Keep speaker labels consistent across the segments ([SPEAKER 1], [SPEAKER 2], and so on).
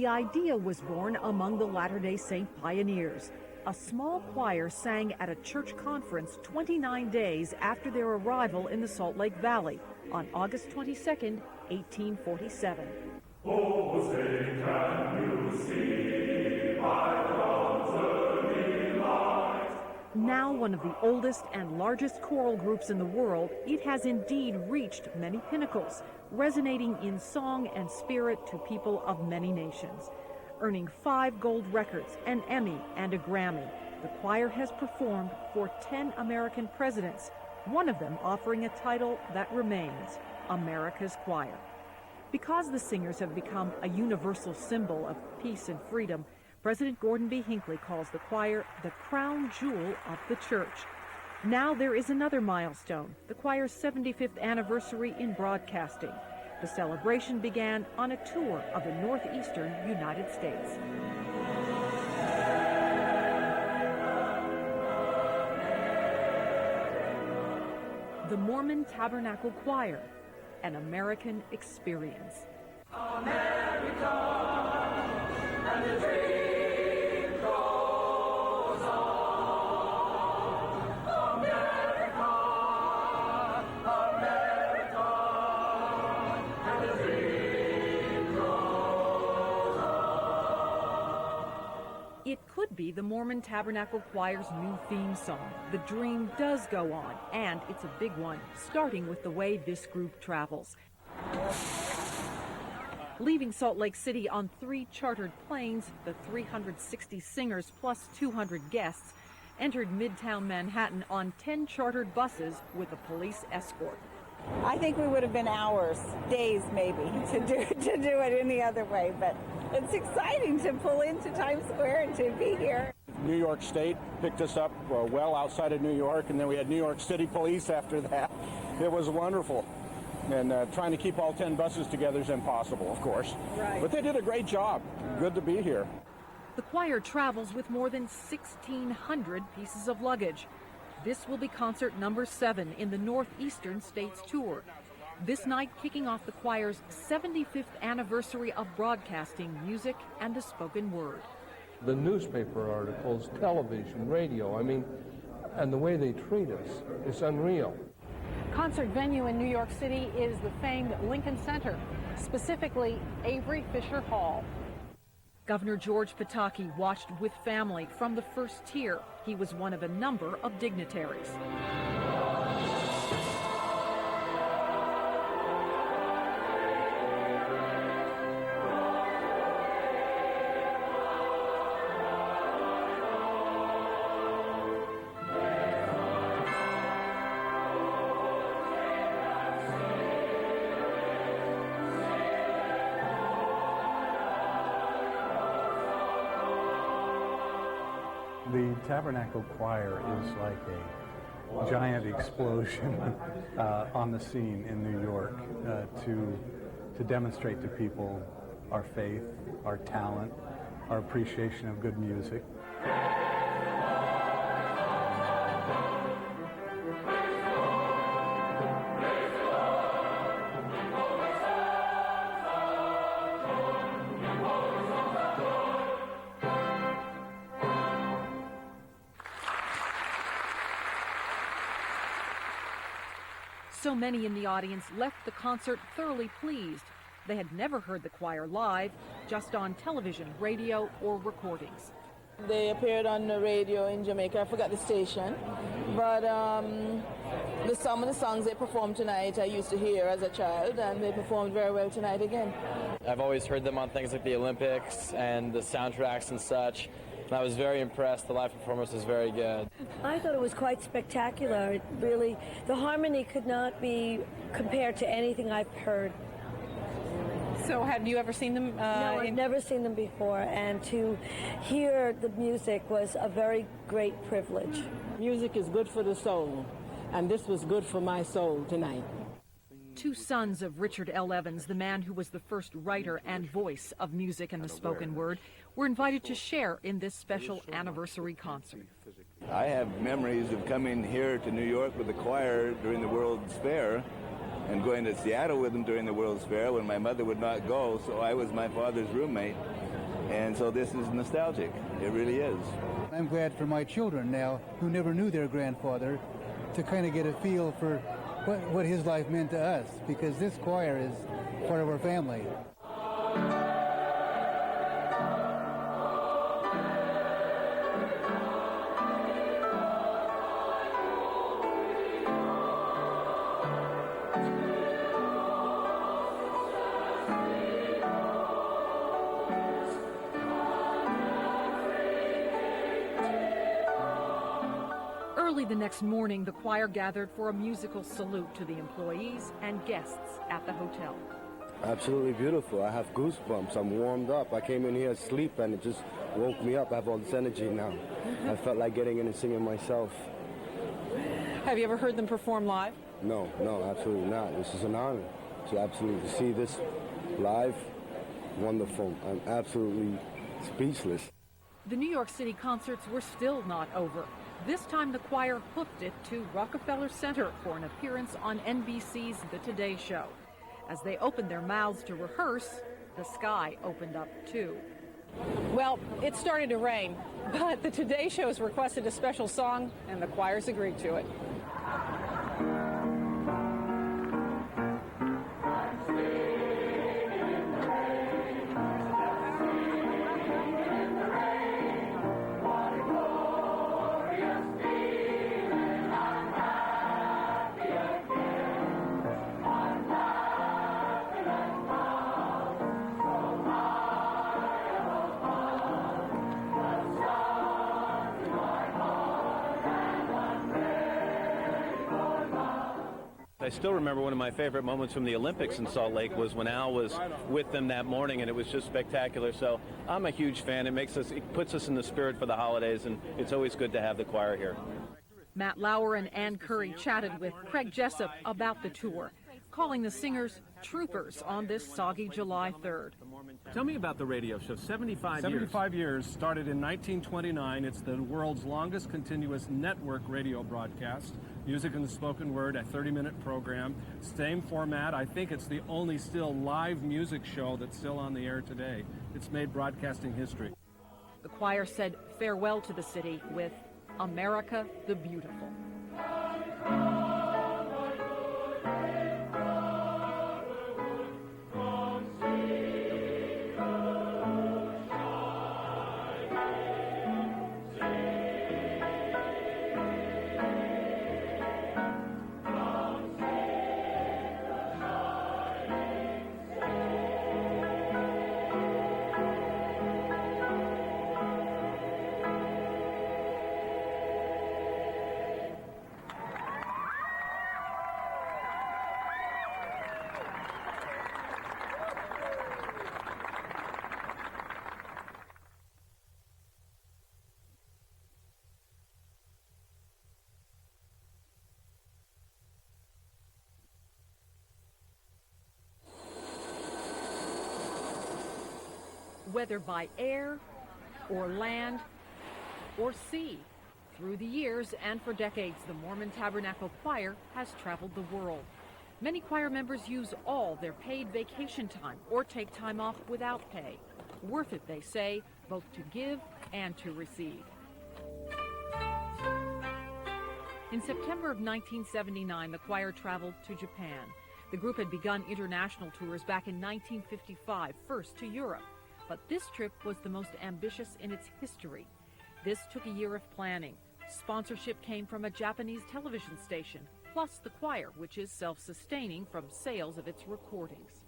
[SPEAKER 1] the idea was born among the Latter-day Saint pioneers. A small choir sang at a church conference 29 days after their arrival in the Salt Lake Valley on August 22, 1847.
[SPEAKER 2] Oh, say, can you see my dawn's early light?
[SPEAKER 1] Now one of the oldest and largest choral groups in the world, it has indeed reached many pinnacles, resonating in song and spirit to people of many nations. Earning 5 gold records, an Emmy, and a Grammy, the choir has performed for 10 American presidents, one of them offering a title that remains America's Choir. Because the singers have become a universal symbol of peace and freedom, President Gordon B. Hinckley calls the choir the crown jewel of the church. Now there is another milestone, the choir's 75th anniversary in broadcasting. The celebration began on a tour of the northeastern United States. The Mormon Tabernacle Choir, an American experience.
[SPEAKER 2] America, and the dream goes on. America, America, and the dream goes on.
[SPEAKER 1] It could be the Mormon Tabernacle Choir's new theme song. The dream does go on, and it's a big one, starting with the way this group travels. Leaving Salt Lake City on 3 chartered planes, the 360 singers plus 200 guests entered Midtown Manhattan on 10 chartered buses with a police escort.
[SPEAKER 3] I think we would have been hours, days maybe, to do it any other way, but it's exciting to pull into Times Square and to be here.
[SPEAKER 4] New York State picked us up well outside of New York, and then we had New York City Police after that. It was wonderful. And trying to keep all 10 buses together is impossible, of course.
[SPEAKER 3] Right.
[SPEAKER 4] But they did a great job. Good to be here.
[SPEAKER 1] The choir travels with more than 1,600 pieces of luggage. This will be concert number 7 in the Northeastern States tour. This night kicking off the choir's 75th anniversary of broadcasting music and the spoken word.
[SPEAKER 5] The newspaper articles, television, radio, and the way they treat us is unreal.
[SPEAKER 6] Concert venue in New York City is the famed Lincoln Center, specifically Avery Fisher Hall.
[SPEAKER 1] Governor George Pataki watched with family from the first tier. He was one of a number of dignitaries.
[SPEAKER 7] The Tabernacle Choir is like a giant explosion on the scene in New York to demonstrate to people our faith, our talent, our appreciation of good music.
[SPEAKER 1] So many in the audience left the concert thoroughly pleased. They had never heard the choir live, just on television, radio, or recordings.
[SPEAKER 8] They appeared on the radio in Jamaica. I forgot the station. But some of the songs they performed tonight I used to hear as a child, and they performed very well tonight again.
[SPEAKER 9] I've always heard them on things like the Olympics and the soundtracks and such. And I was very impressed. The live performance was very good.
[SPEAKER 10] I thought it was quite spectacular. It really, the harmony could not be compared to anything I've heard.
[SPEAKER 6] So have you ever seen them?
[SPEAKER 10] No, I've never seen them before, and to hear the music was a very great privilege.
[SPEAKER 11] Music is good for the soul, and this was good for my soul tonight.
[SPEAKER 1] 2 sons of Richard L. Evans, the man who was the first writer and voice of music and the spoken word, were invited to share in this special anniversary concert.
[SPEAKER 12] I have memories of coming here to New York with the choir during the World's Fair, and going to Seattle with them during the World's Fair when my mother would not go, so I was my father's roommate. And so this is nostalgic. It really is.
[SPEAKER 13] I'm glad for my children now, who never knew their grandfather, to kind of get a feel for what his life meant to us, because this choir is part of our family.
[SPEAKER 1] Early the next morning, the choir gathered for a musical salute to the employees and guests at the hotel.
[SPEAKER 14] Absolutely beautiful. I have goosebumps. I'm warmed up. I came in here asleep and it just woke me up. I have all this energy now. I felt like getting in and singing myself.
[SPEAKER 6] Have you ever heard them perform live?
[SPEAKER 14] No, absolutely not. This is an honor to absolutely see this live. Wonderful. I'm absolutely speechless.
[SPEAKER 1] The New York City concerts were still not over. This time the choir hooked it to Rockefeller Center for an appearance on NBC's The Today Show. As they opened their mouths to rehearse, the sky opened up too.
[SPEAKER 6] Well, it started to rain, but the Today Show has requested a special song, and the choir's agreed to it.
[SPEAKER 15] I still remember one of my favorite moments from the Olympics in Salt Lake was when Al was with them that morning, and it was just spectacular. So I'm a huge fan. It puts us in the spirit for the holidays, and it's always good to have the choir here.
[SPEAKER 1] Matt Lauer and Ann Curry chatted with Craig Jessup about the tour, calling the singers troopers on this soggy July 3rd.
[SPEAKER 16] Tell me about the radio show. 75 years.
[SPEAKER 17] 75 years, started in 1929. It's the world's longest continuous network radio broadcast. Music and the spoken word, a 30-minute program. Same format. I think it's the only still live music show that's still on the air today. It's made broadcasting history.
[SPEAKER 1] The choir said farewell to the city with America the Beautiful. Whether by air or land or sea, through the years and for decades, the Mormon Tabernacle Choir has traveled the world. Many choir members use all their paid vacation time or take time off without pay. Worth it, they say, both to give and to receive. In September of 1979, the choir traveled to Japan. The group had begun international tours back in 1955, first to Europe. But this trip was the most ambitious in its history. This took a year of planning. Sponsorship came from a Japanese television station, plus the choir, which is self-sustaining from sales of its recordings.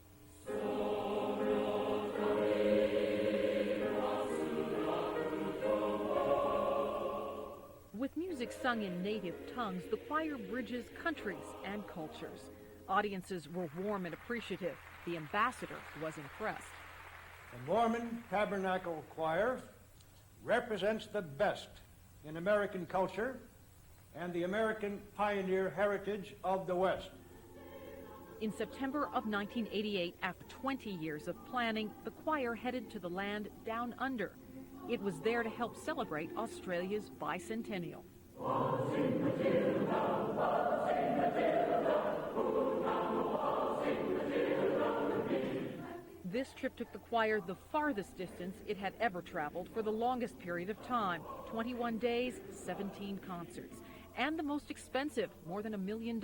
[SPEAKER 1] With music sung in native tongues, the choir bridges countries and cultures. Audiences were warm and appreciative. The ambassador was impressed.
[SPEAKER 18] The Mormon Tabernacle Choir represents the best in American culture and the American pioneer heritage of the West.
[SPEAKER 1] In September of 1988, after 20 years of planning, the choir headed to the land down under. It was there to help celebrate Australia's bicentennial. This trip took the choir the farthest distance it had ever traveled for the longest period of time, 21 days, 17 concerts, and the most expensive, more than $1 million.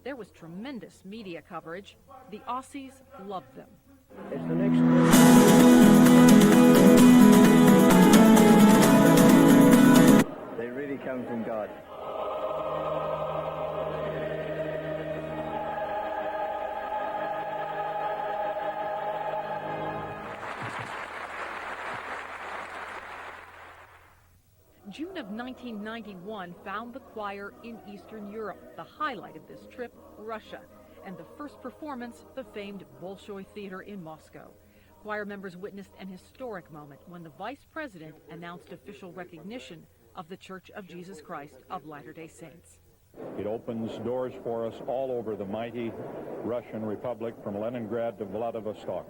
[SPEAKER 1] There was tremendous media coverage. The Aussies loved them.
[SPEAKER 19] It's the next They really come from God.
[SPEAKER 1] June of 1991 found the choir in Eastern Europe. The highlight of this trip, Russia, and the first performance, the famed Bolshoi Theater in Moscow. Choir members witnessed an historic moment when the vice president announced official recognition of the Church of Jesus Christ of Latter-day Saints.
[SPEAKER 20] It opens doors for us all over the mighty Russian Republic from Leningrad to Vladivostok.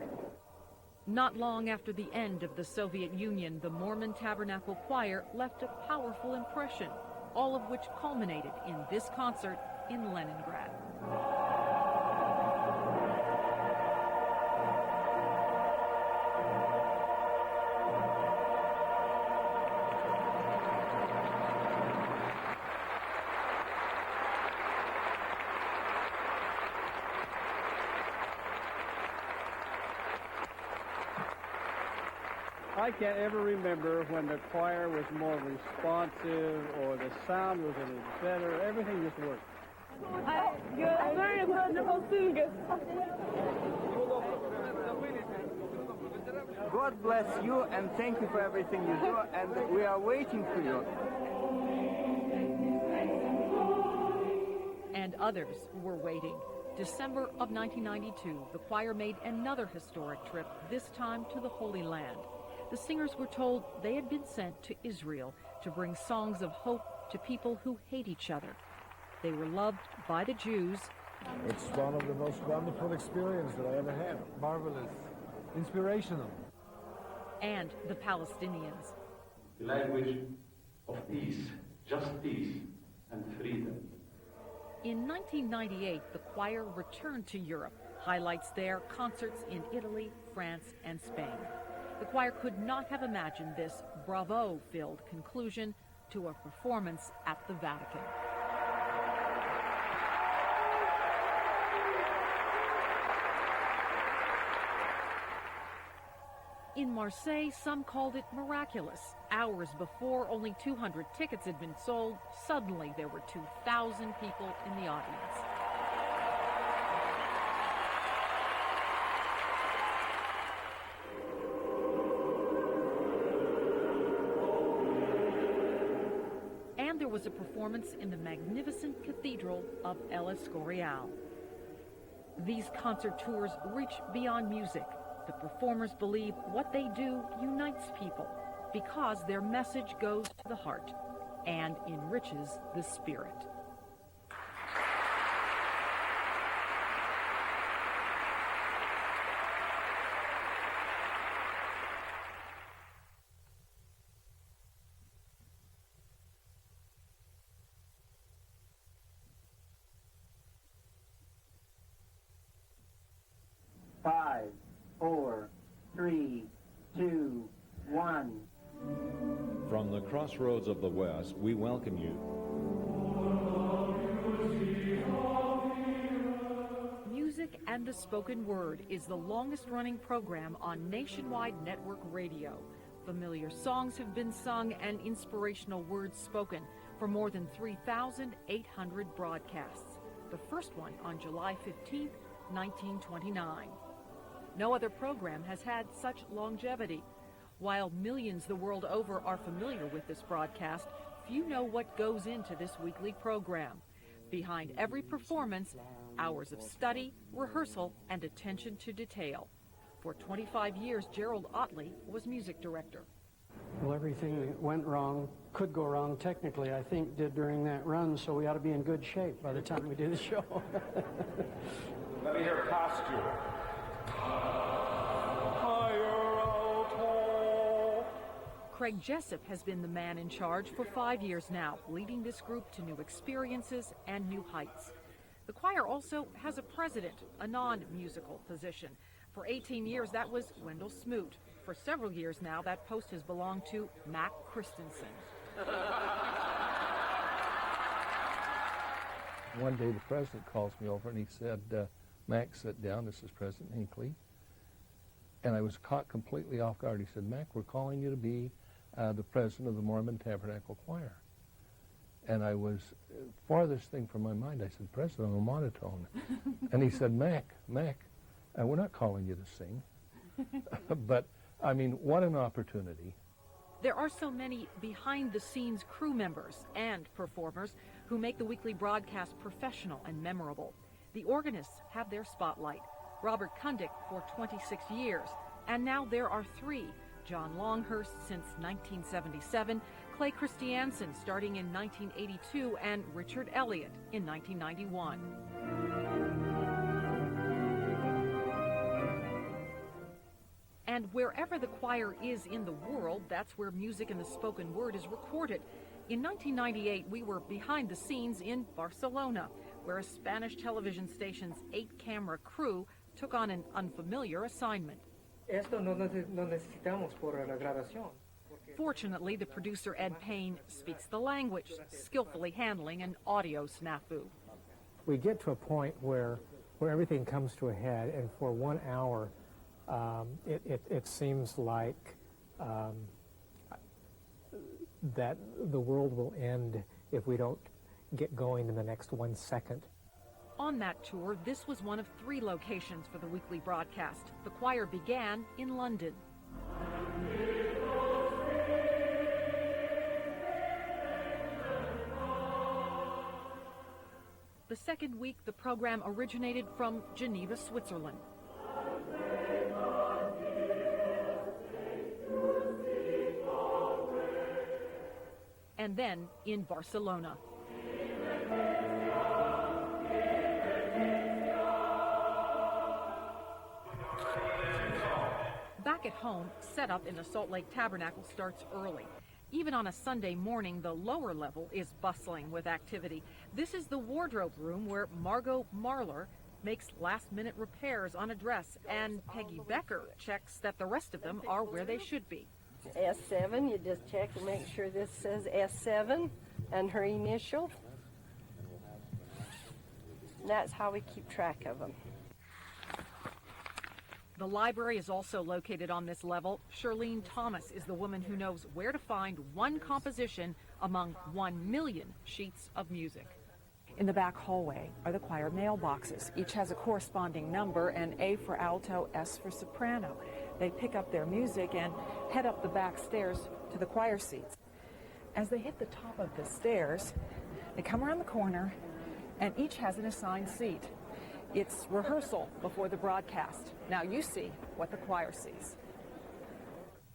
[SPEAKER 1] Not long after the end of the Soviet Union, the Mormon Tabernacle Choir left a powerful impression, all of which culminated in this concert in Leningrad.
[SPEAKER 21] I can't ever remember when the choir was more responsive or the sound was a little better. Everything just worked.
[SPEAKER 22] Very wonderful singers.
[SPEAKER 19] God bless you and thank you for everything you do, and we are waiting for you.
[SPEAKER 1] And others were waiting. December of 1992, the choir made another historic trip, this time to the Holy Land. The singers were told they had been sent to Israel to bring songs of hope to people who hate each other. They were loved by the Jews.
[SPEAKER 23] It's one of the most wonderful experiences that I ever had. Marvelous, inspirational.
[SPEAKER 1] And the Palestinians.
[SPEAKER 24] The language of peace, just peace and freedom.
[SPEAKER 1] In 1998, the choir returned to Europe. Highlights there, concerts in Italy, France, and Spain. The choir could not have imagined this bravo-filled conclusion to a performance at the Vatican. In Marseille, some called it miraculous. Hours before only 200 tickets had been sold, suddenly there were 2,000 people in the audience. And there was a performance in the magnificent Cathedral of El Escorial. These concert tours reach beyond music. The performers believe what they do unites people because their message goes to the heart and enriches the spirit.
[SPEAKER 19] Five, 4, 3, 2, 1.
[SPEAKER 25] From the crossroads of the West, we welcome you.
[SPEAKER 1] Music and the Spoken Word is the longest-running program on nationwide network radio. Familiar songs have been sung and inspirational words spoken for more than 3,800 broadcasts. The first one on July 15, 1929. No other program has had such longevity. While millions the world over are familiar with this broadcast, few know what goes into this weekly program. Behind every performance, hours of study, rehearsal, and attention to detail. For 25 years, Gerald Otley was music director.
[SPEAKER 26] Well, everything that went wrong, could go wrong technically, I think, did during that run, so we ought to be in good shape by the time we do the show.
[SPEAKER 24] Let me hear posture.
[SPEAKER 1] Craig Jessup has been the man in charge for 5 years now, leading this group to new experiences and new heights. The choir also has a president, a non-musical position. For 18 years, that was Wendell Smoot. For several years now, that post has belonged to Mac Christensen.
[SPEAKER 2] One day the president calls me over and he said, Mac, sit down, this is President Hinckley. And I was caught completely off guard. He said, Mac, we're calling you to be the president of the Mormon Tabernacle Choir. And I was, farthest thing from my mind, I said, President, I'm a monotone. And he said, Mac, we're not calling you to sing. But, I mean, what an opportunity.
[SPEAKER 1] There are so many behind-the-scenes crew members and performers who make the weekly broadcast professional and memorable. The organists have their spotlight. Robert Kundick for 26 years, and now there are 3. John Longhurst since 1977, Clay Christiansen starting in 1982, and Richard Elliott in 1991. And wherever the choir is in the world, that's where music and the spoken word is recorded. In 1998, we were behind the scenes in Barcelona, where a Spanish television station's 8-camera crew took on an unfamiliar assignment. Fortunately, the producer Ed Payne speaks the language, skillfully handling an audio snafu.
[SPEAKER 3] We get to a point where everything comes to a head, and for 1 hour, it seems like that the world will end if we don't get going in the next 1 second.
[SPEAKER 1] On that tour, this was one of 3 locations for the weekly broadcast. The choir began in London. The second week, the program originated from Geneva, Switzerland. And then in Barcelona. Back at home, setup in the Salt Lake Tabernacle starts early. Even on a Sunday morning, the lower level is bustling with activity. This is the wardrobe room where Margot Marler makes last-minute repairs on a dress, and Peggy Becker checks that the rest of them are where they should be.
[SPEAKER 4] S7, you just check to make sure this says S7 and her initial. And that's how we keep track of them.
[SPEAKER 1] The library is also located on this level. Shirlene Thomas is the woman who knows where to find one composition among 1 million sheets of music.
[SPEAKER 5] In the back hallway are the choir mailboxes. Each has a corresponding number, and A for alto, S for soprano. They pick up their music and head up the back stairs to the choir seats. As they hit the top of the stairs, they come around the corner, and each has an assigned seat. It's rehearsal before the broadcast. Now you see what the choir sees.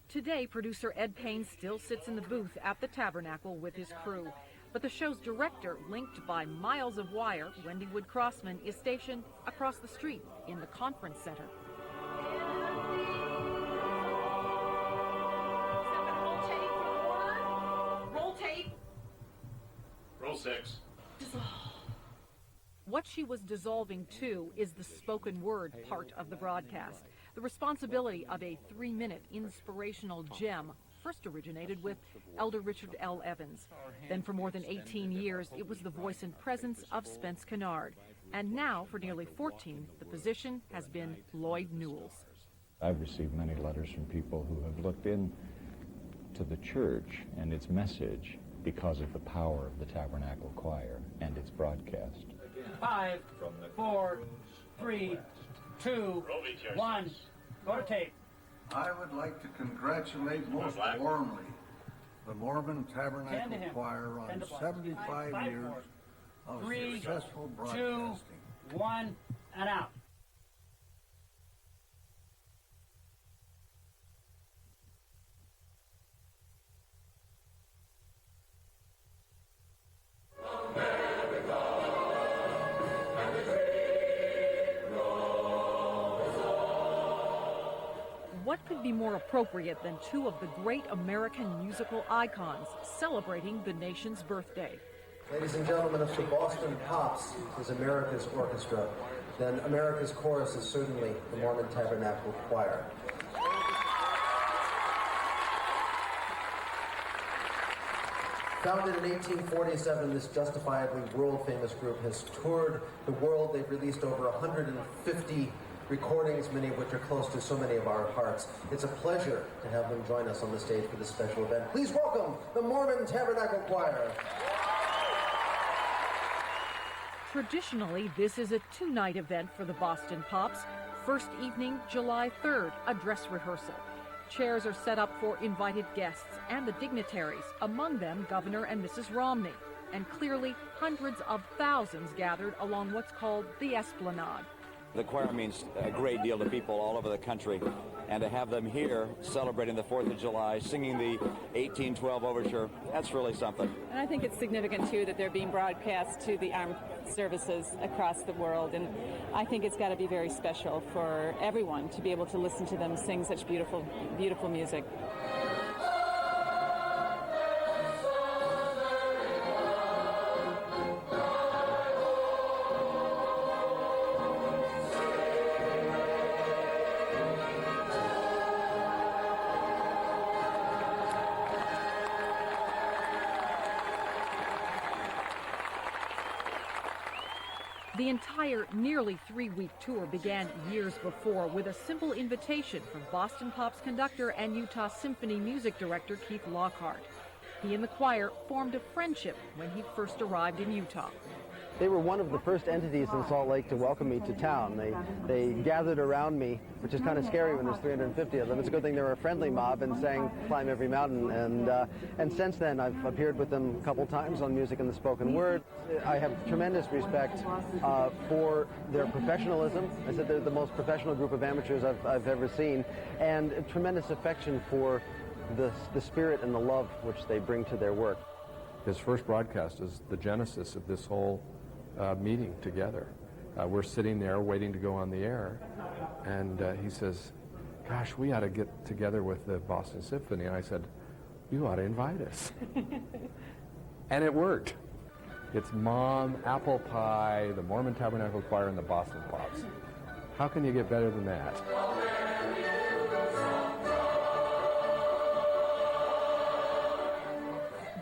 [SPEAKER 1] Today, producer Ed Payne still sits in the booth at the Tabernacle with his crew. But the show's director, linked by miles of wire, Wendy Wood-Crossman, is stationed across the street in the conference center.
[SPEAKER 7] Roll tape. Roll 6.
[SPEAKER 1] What she was dissolving to is the spoken word part of the broadcast. The responsibility of a 3-minute inspirational gem first originated with Elder Richard L. Evans. Then for more than 18 years, it was the voice and presence of Spence Kennard. And now, for nearly 14, the position has been Lloyd Newell's.
[SPEAKER 25] I've received many letters from people who have looked in to the church and its message because of the power of the Tabernacle Choir and its broadcast.
[SPEAKER 8] 5, 4, 3, 2, 1. Go to tape.
[SPEAKER 23] I would like to congratulate most warmly the Mormon Tabernacle Choir on 75 years of successful broadcasting.
[SPEAKER 8] 2, 1, and out.
[SPEAKER 1] What could be more appropriate than 2 of the great American musical icons celebrating the nation's birthday?
[SPEAKER 27] Ladies and gentlemen, if the Boston Pops is America's orchestra,
[SPEAKER 9] then America's chorus is certainly the Mormon Tabernacle Choir. Founded in 1847, this justifiably world-famous group has toured the world. They've released over 150 recordings, many of which are close to so many of our hearts. It's a pleasure to have them join us on the stage for this special event. Please welcome the Mormon Tabernacle Choir.
[SPEAKER 1] Traditionally, this is a two-night event for the Boston Pops. First evening, July 3rd, a dress rehearsal. Chairs are set up for invited guests and the dignitaries, among them Governor and Mrs. Romney. And clearly, hundreds of thousands gathered along what's called the Esplanade.
[SPEAKER 10] The choir means a great deal to people all over the country, and to have them here celebrating the 4th of July, singing the 1812 Overture, that's really something.
[SPEAKER 11] And I think it's significant, too, that they're being broadcast to the armed services across the world, and I think it's got to be very special for everyone to be able to listen to them sing such beautiful, beautiful music.
[SPEAKER 1] The entire nearly 3-week tour began years before with a simple invitation from Boston Pops conductor and Utah Symphony music director Keith Lockhart. He and the choir formed a friendship when he first arrived in Utah.
[SPEAKER 12] They were one of the first entities in Salt Lake to welcome me to town. They gathered around me, which is kind of scary when there's 350 of them. It's a good thing they were a friendly mob and sang Climb Every Mountain. And since then, I've appeared with them a couple times on Music and the Spoken Word. I have tremendous respect for their professionalism. I said they're the most professional group of amateurs I've ever seen, and tremendous affection for the spirit and the love which they bring to their work.
[SPEAKER 17] His first broadcast is the genesis of this whole meeting together. We're sitting there waiting to go on the air, and he says, gosh, we ought to get together with the Boston Symphony. And I said, you ought to invite us. And it worked. It's Mom, Apple Pie, the Mormon Tabernacle Choir, and the Boston Pops. How can you get better than that?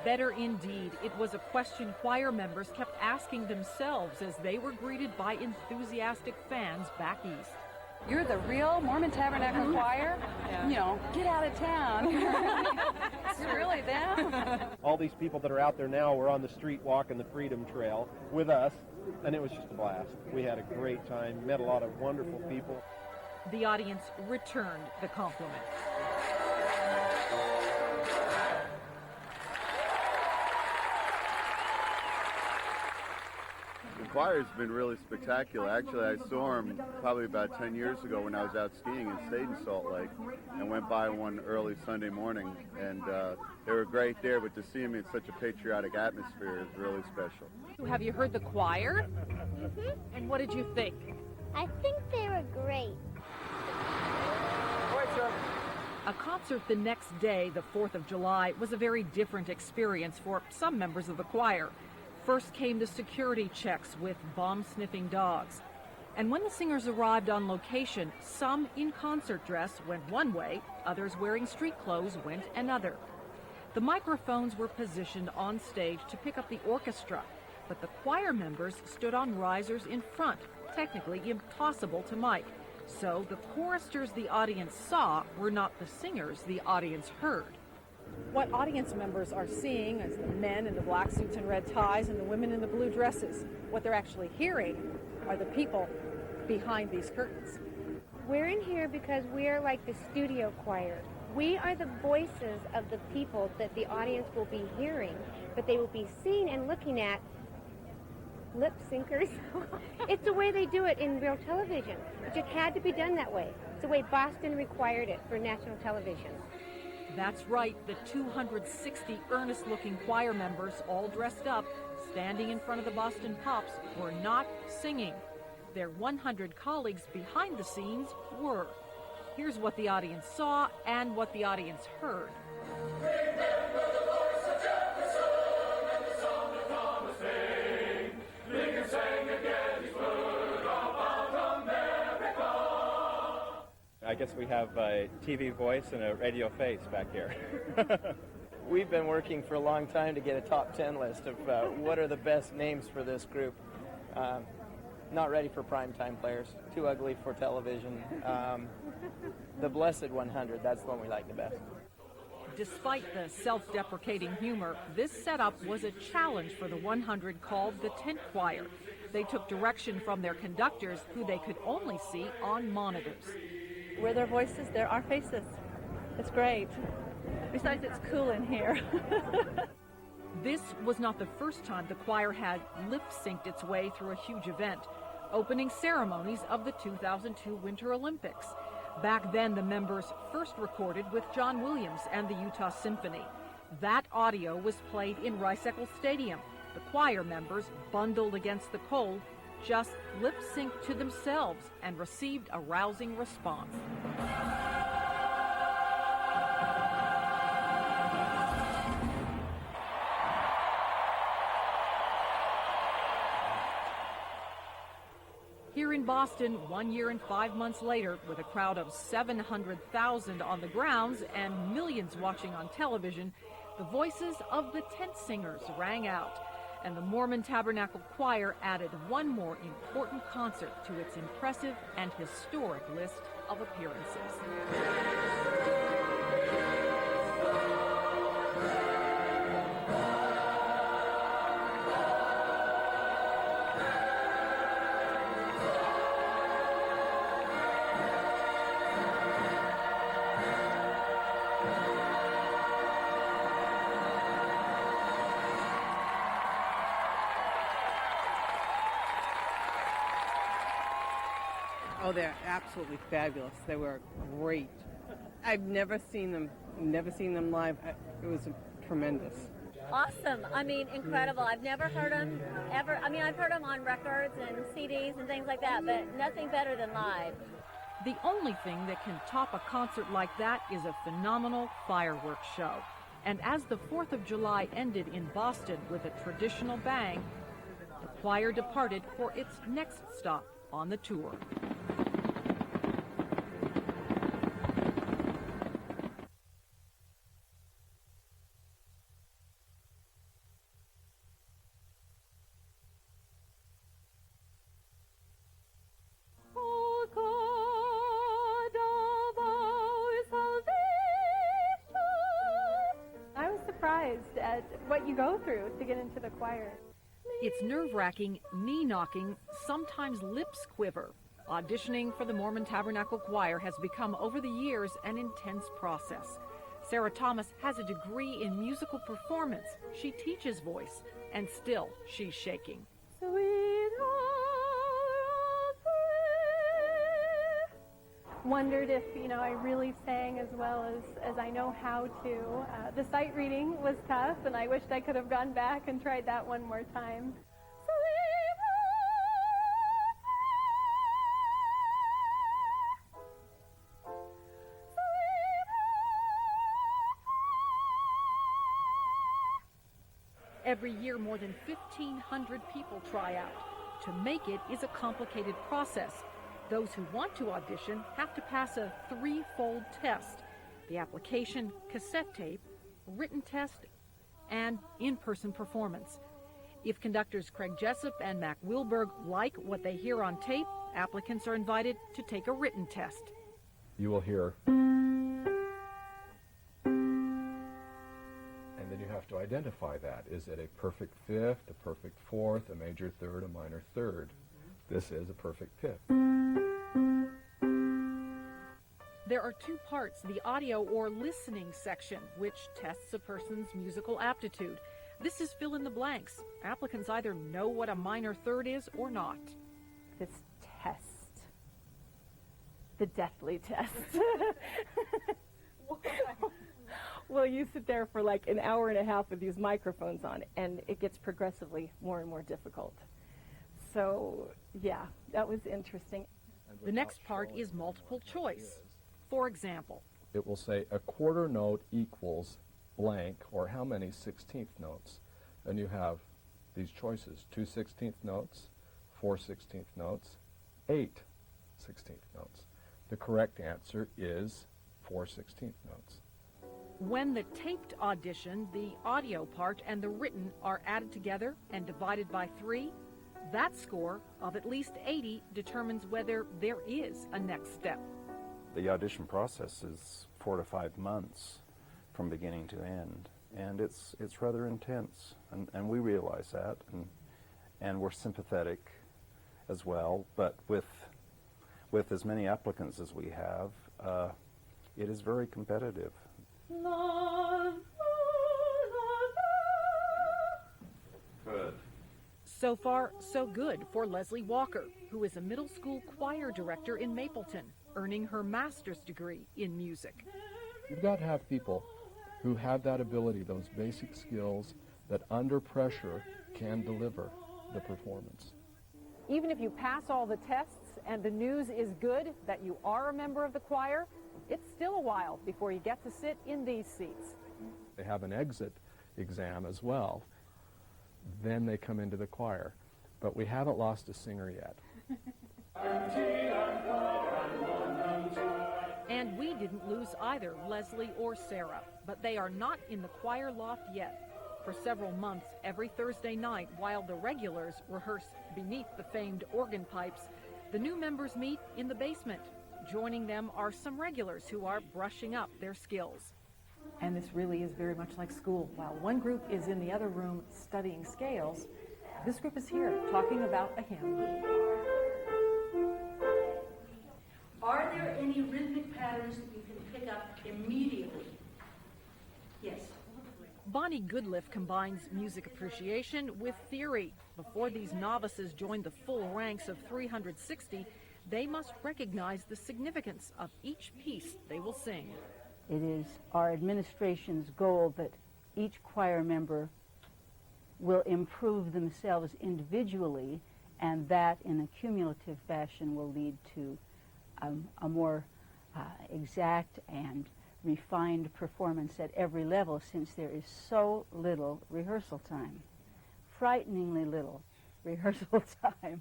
[SPEAKER 1] Better indeed. It was a question choir members kept asking themselves as they were greeted by enthusiastic fans back east.
[SPEAKER 11] You're the real Mormon Tabernacle Choir? Yeah. You know, get out of town. It's really them.
[SPEAKER 13] All these people that are out there now were on the street walking the Freedom Trail with us, and it was just a blast. We had a great time, met a lot of wonderful people.
[SPEAKER 1] The audience returned the compliment.
[SPEAKER 14] The choir's been really spectacular. Actually, I saw them probably about 10 years ago when I was out skiing and stayed in Salt Lake, and went by one early Sunday morning, and they were great there, but to see them in such a patriotic atmosphere is really special.
[SPEAKER 1] Have you heard the choir?
[SPEAKER 27] Mm-hmm.
[SPEAKER 1] And what did you think?
[SPEAKER 27] I think they were great.
[SPEAKER 1] A concert the next day, the 4th of July, was a very different experience for some members of the choir. First came the security checks with bomb-sniffing dogs. And when the singers arrived on location, some in concert dress went one way, others wearing street clothes went another. The microphones were positioned on stage to pick up the orchestra, but the choir members stood on risers in front, technically impossible to mic. So the choristers the audience saw were not the singers the audience heard.
[SPEAKER 6] What audience members are seeing is the men in the black suits and red ties and the women in the blue dresses. What they're actually hearing are the people behind these curtains.
[SPEAKER 27] We're in here because we are like the studio choir. We are the voices of the people that the audience will be hearing, but they will be seeing and looking at lip syncers. It's the way they do it in real television. It just had to be done that way. It's the way Boston required it for national television.
[SPEAKER 1] That's right, the 260 earnest-looking choir members, all dressed up, standing in front of the Boston Pops, were not singing. Their 100 colleagues behind the scenes were. Here's what the audience saw and what the audience heard.
[SPEAKER 28] Lincoln sang again, he's put up on
[SPEAKER 15] guess we have a TV voice and a radio face back here.
[SPEAKER 16] We've been working for a long time to get a top 10 list of what are the best names for this group. Not ready for primetime players, too ugly for television. The Blessed 100, that's the one we like the best.
[SPEAKER 1] Despite the self-deprecating humor, this setup was a challenge for the 100 called the Tent Choir. They took direction from their conductors, who they could only see on monitors.
[SPEAKER 18] We're their voices, they're our faces. It's great. Besides, it's cool in here.
[SPEAKER 1] This was not the first time the choir had lip-synced its way through a huge event, opening ceremonies of the 2002 Winter Olympics. Back then, the members first recorded with John Williams and the Utah Symphony. That audio was played in Rice-Eccles Stadium. The choir members, bundled against the cold, just lip-synced to themselves and received a rousing response. Here in Boston, 1 year and 5 months later, with a crowd of 700,000 on the grounds and millions watching on television, the voices of the tent singers rang out, and the Mormon Tabernacle Choir added one more important concert to its impressive and historic list of appearances.
[SPEAKER 19] Oh, they're absolutely fabulous. They were great. I've never seen them live. It was tremendous.
[SPEAKER 20] Awesome. I mean, incredible. I've never heard them ever. I mean, I've heard them on records and CDs and things like that, but nothing better than live.
[SPEAKER 1] The only thing that can top a concert like that is a phenomenal fireworks show. And as the 4th of July ended in Boston with a traditional bang, the choir departed for its next stop on the tour.
[SPEAKER 20] I was surprised at what you go through to get into the choir.
[SPEAKER 1] It's nerve-wracking, knee-knocking, sometimes lips quiver. Auditioning for the Mormon Tabernacle Choir has become, over the years, an intense process. Sarah Thomas has a degree in musical performance. She teaches voice, and still she's shaking.
[SPEAKER 20] Wondered if, I really sang as well as I know how to. The sight reading was tough, and I wished I could have gone back and tried that one more time.
[SPEAKER 1] Every year, more than 1,500 people try out. To make it is a complicated process. Those who want to audition have to pass a threefold test: the application, cassette tape, written test, and in-person performance. If conductors Craig Jessup and Mac Wilberg like what they hear on tape, applicants are invited to take a written test.
[SPEAKER 21] You will hear, and then you have to identify that. Is it a perfect fifth, a perfect fourth, a major third, a minor third? This is a perfect fifth.
[SPEAKER 1] There are two parts: the audio or listening section, which tests a person's musical aptitude. This is fill in the blanks. Applicants either know what a minor third is or not.
[SPEAKER 20] This test. The deathly test. Well, you sit there for like an hour and a half with these microphones on, and it gets progressively more and more difficult. So, yeah, that was interesting.
[SPEAKER 1] The next part is multiple choice. For example,
[SPEAKER 21] it will say a quarter note equals blank, or how many 16th notes. And you have these choices: 2 16th notes, 4 16th notes, 8 16th notes. The correct answer is 4 16th notes.
[SPEAKER 1] When the taped audition, the audio part and the written are added together and divided by 3, that score of at least 80 determines whether there is a next step.
[SPEAKER 2] The audition process is 4 to 5 months from beginning to end, and it's rather intense, and we realize that, and we're sympathetic as well, but with as many applicants as we have, it is very competitive. Good.
[SPEAKER 1] So far, so good for Leslie Walker, who is a middle school choir director in Mapleton, earning her master's degree in music.
[SPEAKER 21] You've got to have people who have that ability, those basic skills that under pressure can deliver the performance.
[SPEAKER 6] Even if you pass all the tests and the news is good that you are a member of the choir, it's still a while before you get to sit in these seats.
[SPEAKER 21] They have an exit exam as well. Then they come into the choir. But we haven't lost a singer yet.
[SPEAKER 1] And we didn't lose either Leslie or Sarah, but they are not in the choir loft yet. For several months, every Thursday night, while the regulars rehearse beneath the famed organ pipes, the new members meet in the basement. Joining them are some regulars who are brushing up their skills. And this really is very much like school. While one group is in the other room studying scales, this group is here talking about a hymn.
[SPEAKER 3] Are there any rhythmic patterns that you can pick up immediately? Yes.
[SPEAKER 1] Bonnie Goodliff combines music appreciation with theory. Before these novices join the full ranks of 360, they must recognize the significance of each piece they will sing.
[SPEAKER 4] It is our administration's goal that each choir member will improve themselves individually, and that in a cumulative fashion will lead to a more exact and refined performance at every level, since there is so little rehearsal time. Frighteningly little rehearsal time.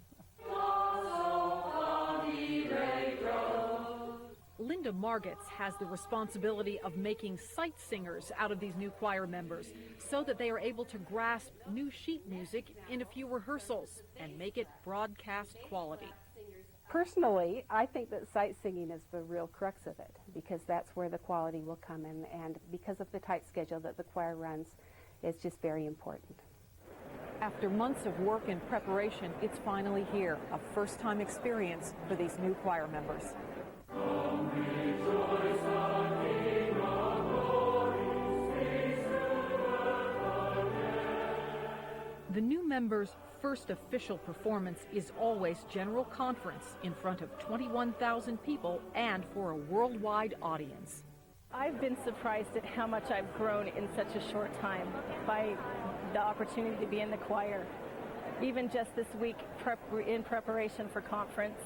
[SPEAKER 1] Linda Margetts has the responsibility of making sight singers out of these new choir members so that they are able to grasp new sheet music in a few rehearsals and make it broadcast quality.
[SPEAKER 5] Personally, I think that sight singing is the real crux of it, because that's where the quality will come in, and because of the tight schedule that the choir runs, it's just very important.
[SPEAKER 6] After months of work and preparation, it's finally here, a first-time experience for these new choir members. The new members' first official performance is always general conference in front of 21,000 people and for a worldwide audience.
[SPEAKER 18] I've been surprised at how much I've grown in such a short time by the opportunity to be in the choir. Even just this week in preparation for conference,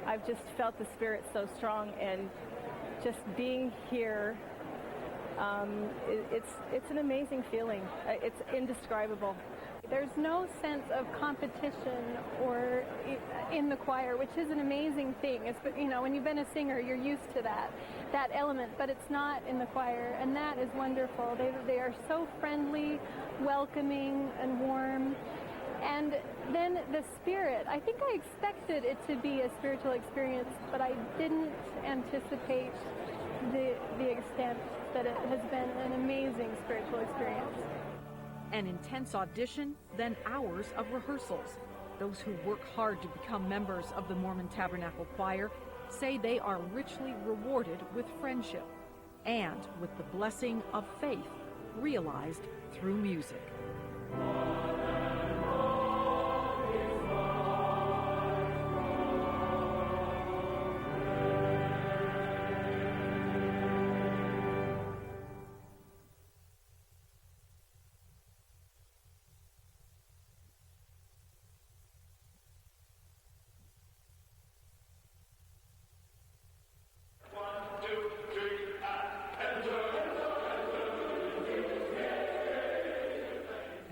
[SPEAKER 18] I've just felt the spirit so strong, and just being here, it's an amazing feeling. It's indescribable.
[SPEAKER 20] There's no sense of competition or in the choir, which is an amazing thing. It's, you know, when you've been a singer, you're used to that element, but it's not in the choir, and that is wonderful. They are so friendly, welcoming, and warm. And then the spirit, I think I expected it to be a spiritual experience, but I didn't anticipate the extent that it has been an amazing spiritual experience.
[SPEAKER 1] An intense audition, then hours of rehearsals. Those who work hard to become members of the Mormon Tabernacle Choir say they are richly rewarded with friendship and with the blessing of faith realized through music.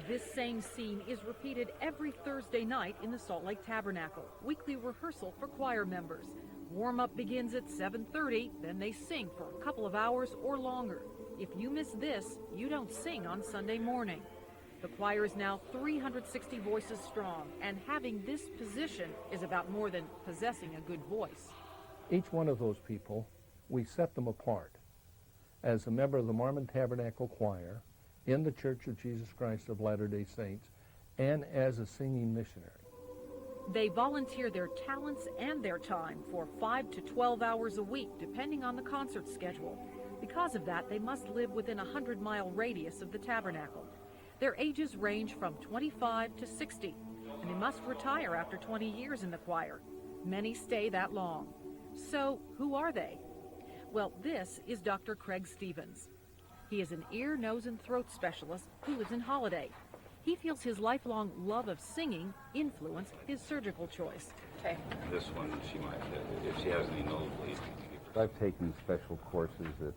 [SPEAKER 1] This same scene is repeated every Thursday night in the Salt Lake Tabernacle, weekly rehearsal for choir members. Warm-up begins at 7:30, then they sing for a couple of hours or longer. If you miss this, you don't sing on Sunday morning. The choir is now 360 voices strong, and having this position is about more than possessing a good voice.
[SPEAKER 7] Each one of those people, we set them apart as a member of the Mormon Tabernacle Choir in the Church of Jesus Christ of Latter-day Saints and as a singing missionary.
[SPEAKER 1] They volunteer their talents and their time for 5 to 12 hours a week, depending on the concert schedule. Because of that, they must live within a 100-mile radius of the Tabernacle. Their ages range from 25 to 60, and they must retire after 20 years in the choir. Many stay that long. So, who are they? Well, this is Dr. Craig Stevens. He is an ear, nose, and throat specialist who lives in Holiday. He feels his lifelong love of singing influenced his surgical choice.
[SPEAKER 8] Okay. This one, she might, if she has any nosebleeds.
[SPEAKER 2] I've taken special courses at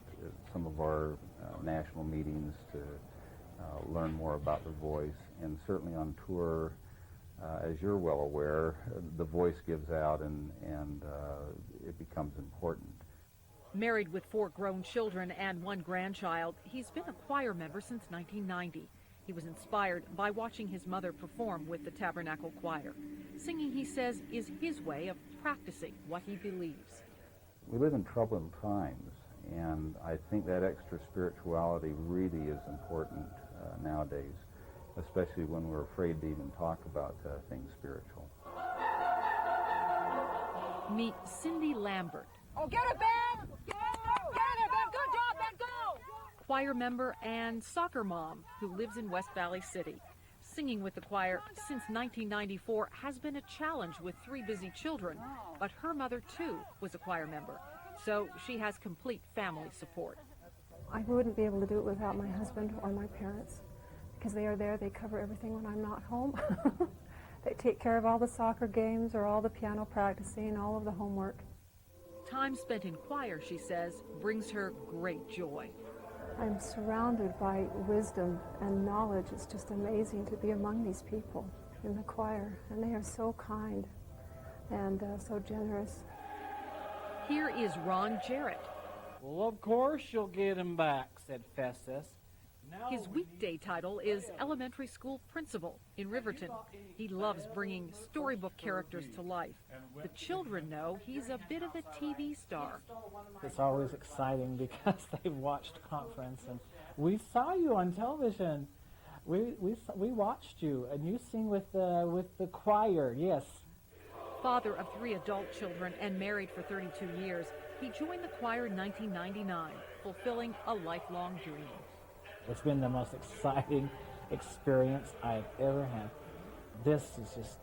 [SPEAKER 2] some of our national meetings to learn more about the voice, and certainly on tour, as you're well aware, the voice gives out and it becomes important.
[SPEAKER 1] Married with 4 grown children and 1 grandchild, he's been a choir member since 1990. He was inspired by watching his mother perform with the Tabernacle Choir. Singing, he says, is his way of practicing what he believes.
[SPEAKER 2] We live in troubled times, and I think that extra spirituality really is important nowadays, especially when we're afraid to even talk about things spiritual.
[SPEAKER 1] Meet Cindy Lambert.
[SPEAKER 22] Oh, get it, Ben! Get it, Ben! Good job, Ben! Go!
[SPEAKER 1] Choir member and soccer mom who lives in West Valley City. Singing with the choir since 1994 has been a challenge with 3 busy children, but her mother too was a choir member, so she has complete family support.
[SPEAKER 23] I wouldn't be able to do it without my husband or my parents, because they are there, they cover everything when I'm not home. They take care of all the soccer games or all the piano practicing, all of the homework.
[SPEAKER 1] Time spent in choir, she says, brings her great joy.
[SPEAKER 23] I'm surrounded by wisdom and knowledge. It's just amazing to be among these people in the choir, and they are so kind and so generous.
[SPEAKER 1] Here is Ron Jarrett.
[SPEAKER 24] Well, of course you'll get him back, said Festus.
[SPEAKER 1] His weekday title is Elementary School Principal in Riverton. He loves bringing storybook characters to life. The children know he's a bit of a TV star.
[SPEAKER 24] It's always exciting because they've watched conference, and we saw you on television. We watched you, and you sing with the choir, yes.
[SPEAKER 1] Father of 3 adult children and married for 32 years, he joined the choir in 1999, fulfilling a lifelong dream.
[SPEAKER 24] It's been the most exciting experience I've ever had. This is just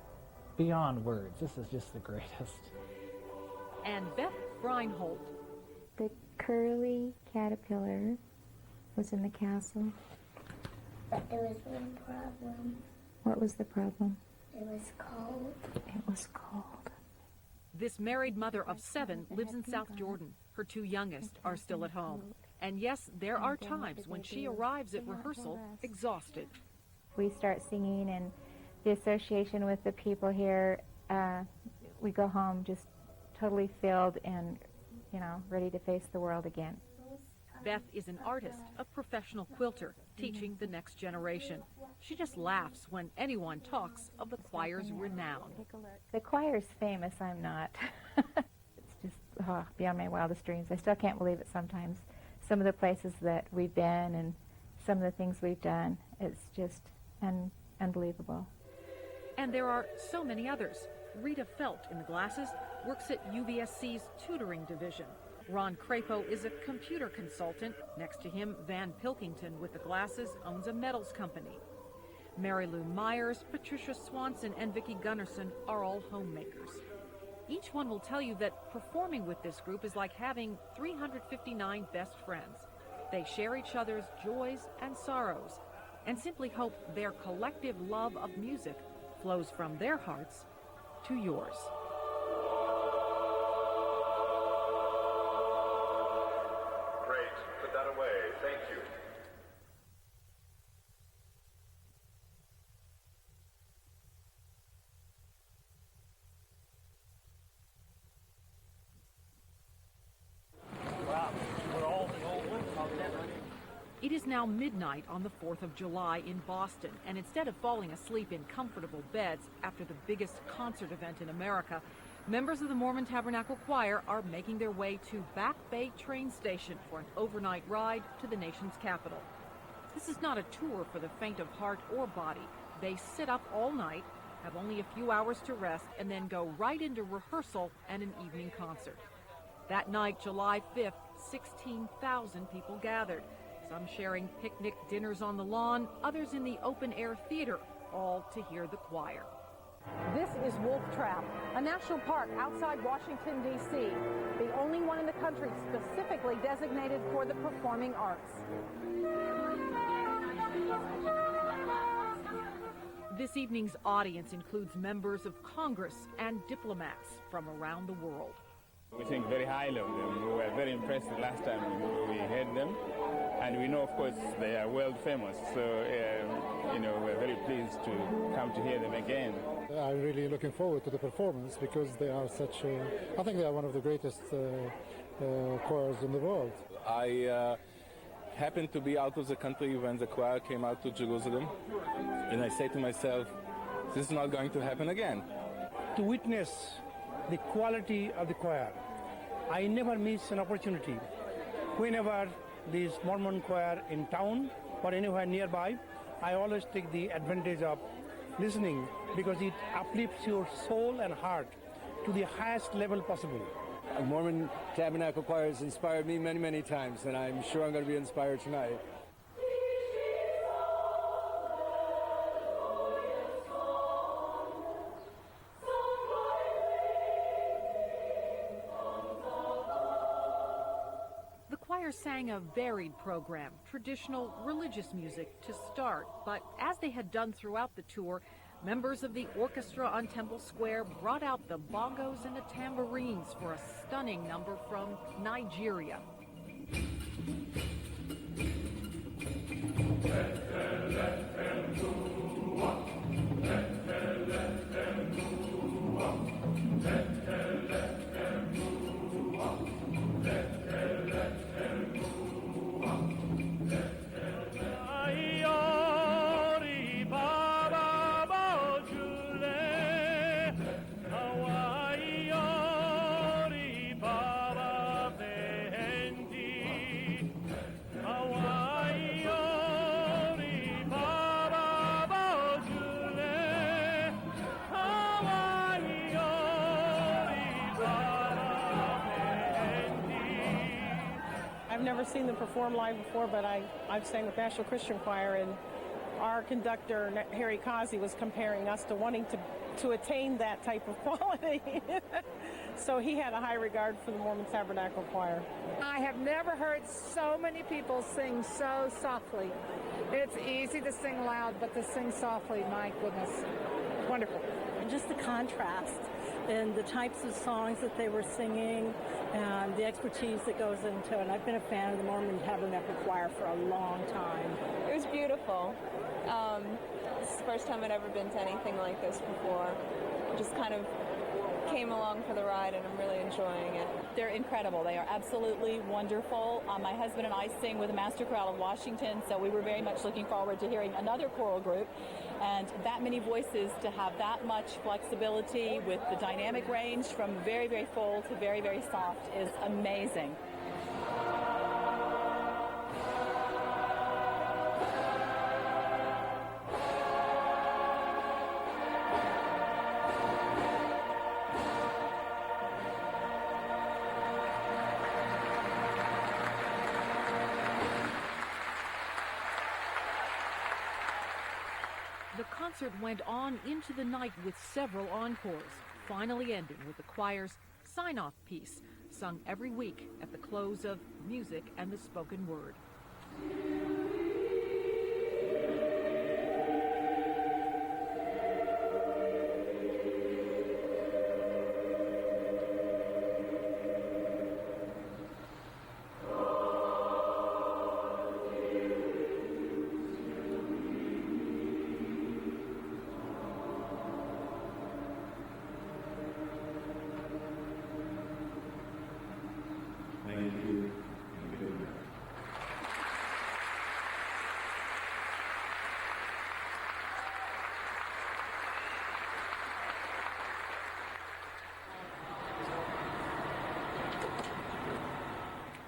[SPEAKER 24] beyond words. This is just the greatest.
[SPEAKER 1] And Beth Reinhold.
[SPEAKER 25] The curly caterpillar was in the castle.
[SPEAKER 26] But there was one problem.
[SPEAKER 25] What was the problem?
[SPEAKER 26] It was cold.
[SPEAKER 25] It was cold.
[SPEAKER 1] This married mother of 7 lives in South Jordan. Her 2 youngest are still at home. And yes, there are times when she arrives at rehearsal exhausted.
[SPEAKER 25] We start singing, and the association with the people here, we go home just totally filled and, ready to face the world again.
[SPEAKER 1] Beth is an artist, a professional quilter, teaching the next generation. She just laughs when anyone talks of the choir's renown.
[SPEAKER 25] The choir's famous, I'm not. It's just beyond my wildest dreams. I still can't believe it sometimes. Some of the places that we've been and some of the things we've done, it's just unbelievable.
[SPEAKER 1] And there are so many others. Rita Felt in the glasses works at UVSC's tutoring division. Ron Crapo is a computer consultant. Next to him, Van Pilkington with the glasses owns a metals company. Mary Lou Myers, Patricia Swanson, and Vicki Gunnarsson are all homemakers. Each one will tell you that performing with this group is like having 359 best friends. They share each other's joys and sorrows and simply hope their collective love of music flows from their hearts to yours.
[SPEAKER 28] Great. Put that away. Thank you.
[SPEAKER 1] It is now midnight on the 4th of July in Boston, and instead of falling asleep in comfortable beds after the biggest concert event in America, members of the Mormon Tabernacle Choir are making their way to Back Bay train station for an overnight ride to the nation's capital. This is not a tour for the faint of heart or body. They sit up all night, have only a few hours to rest, and then go right into rehearsal and an evening concert. That night, July 5th, 16,000 people gathered, some sharing picnic dinners on the lawn, others in the open-air theater, all to hear the choir.
[SPEAKER 6] This is Wolf Trap, a national park outside Washington, D.C., the only one in the country specifically designated for the performing arts.
[SPEAKER 1] This evening's audience includes members of Congress and diplomats from around the world.
[SPEAKER 15] We think very highly of them. We were very impressed the last time we heard them. And we know, of course, they are world famous. So, we're very pleased to come to hear them again.
[SPEAKER 9] I'm really looking forward to the performance because they are I think they are one of the greatest choirs in the world.
[SPEAKER 10] I happened to be out of the country when the choir came out to Jerusalem. And I say to myself, this is not going to happen again.
[SPEAKER 11] To witness the quality of the choir, I never miss an opportunity. Whenever this Mormon choir in town or anywhere nearby, I always take the advantage of listening because it uplifts your soul and heart to the highest level possible.
[SPEAKER 12] A Mormon Tabernacle Choir has inspired me many, many times, and I'm sure I'm going to be inspired tonight.
[SPEAKER 1] The choir sang a varied program, traditional religious music to start, but as they had done throughout the tour, members of the orchestra on Temple Square brought out the bongos and the tambourines for a stunning number from Nigeria.
[SPEAKER 6] I've never seen them perform live before, but I've sang with National Christian Choir, and our conductor, Harry Kazi, was comparing us to wanting to attain that type of quality. So he had a high regard for the Mormon Tabernacle Choir.
[SPEAKER 13] I have never heard so many people sing so softly. It's easy to sing loud, but to sing softly, my goodness, wonderful.
[SPEAKER 14] And just the contrast and the types of songs that they were singing and the expertise that goes into it. And I've been a fan of the Mormon Tabernacle Choir for a long time.
[SPEAKER 17] It was beautiful. This is the first time I'd ever been to anything like this before. Just kind of came along for the ride, and I'm really enjoying it.
[SPEAKER 27] They're incredible. They are absolutely wonderful. My husband and I sing with the Master Chorale of Washington, so we were very much looking forward to hearing another choral group. And that many voices, to have that much flexibility with the dynamic range from very, very full to very, very soft is amazing.
[SPEAKER 1] The concert went on into the night with several encores, finally ending with the choir's sign-off piece, sung every week at the close of music and the spoken word.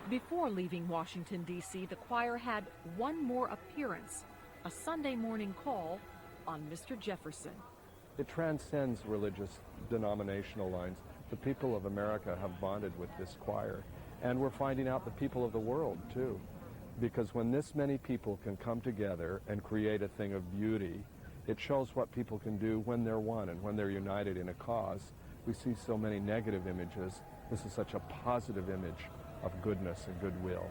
[SPEAKER 1] Before leaving Washington, D.C., the choir had one more appearance, a Sunday morning call on Mr. Jefferson.
[SPEAKER 7] It transcends religious denominational lines. The people of America have bonded with this choir, and we're finding out the people of the world, too. Because when this many people can come together and create a thing of beauty, it shows what people can do when they're one and when they're united in a cause. We see so many negative images. This is such a positive image of goodness and goodwill.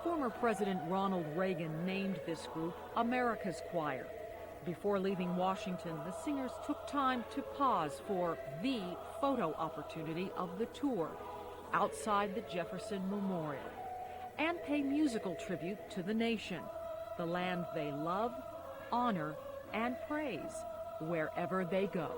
[SPEAKER 1] Former President Ronald Reagan named this group America's Choir. Before leaving Washington, the singers took time to pause for the photo opportunity of the tour outside the Jefferson Memorial and pay musical tribute to the nation, the land they love, honor, and praise wherever they go.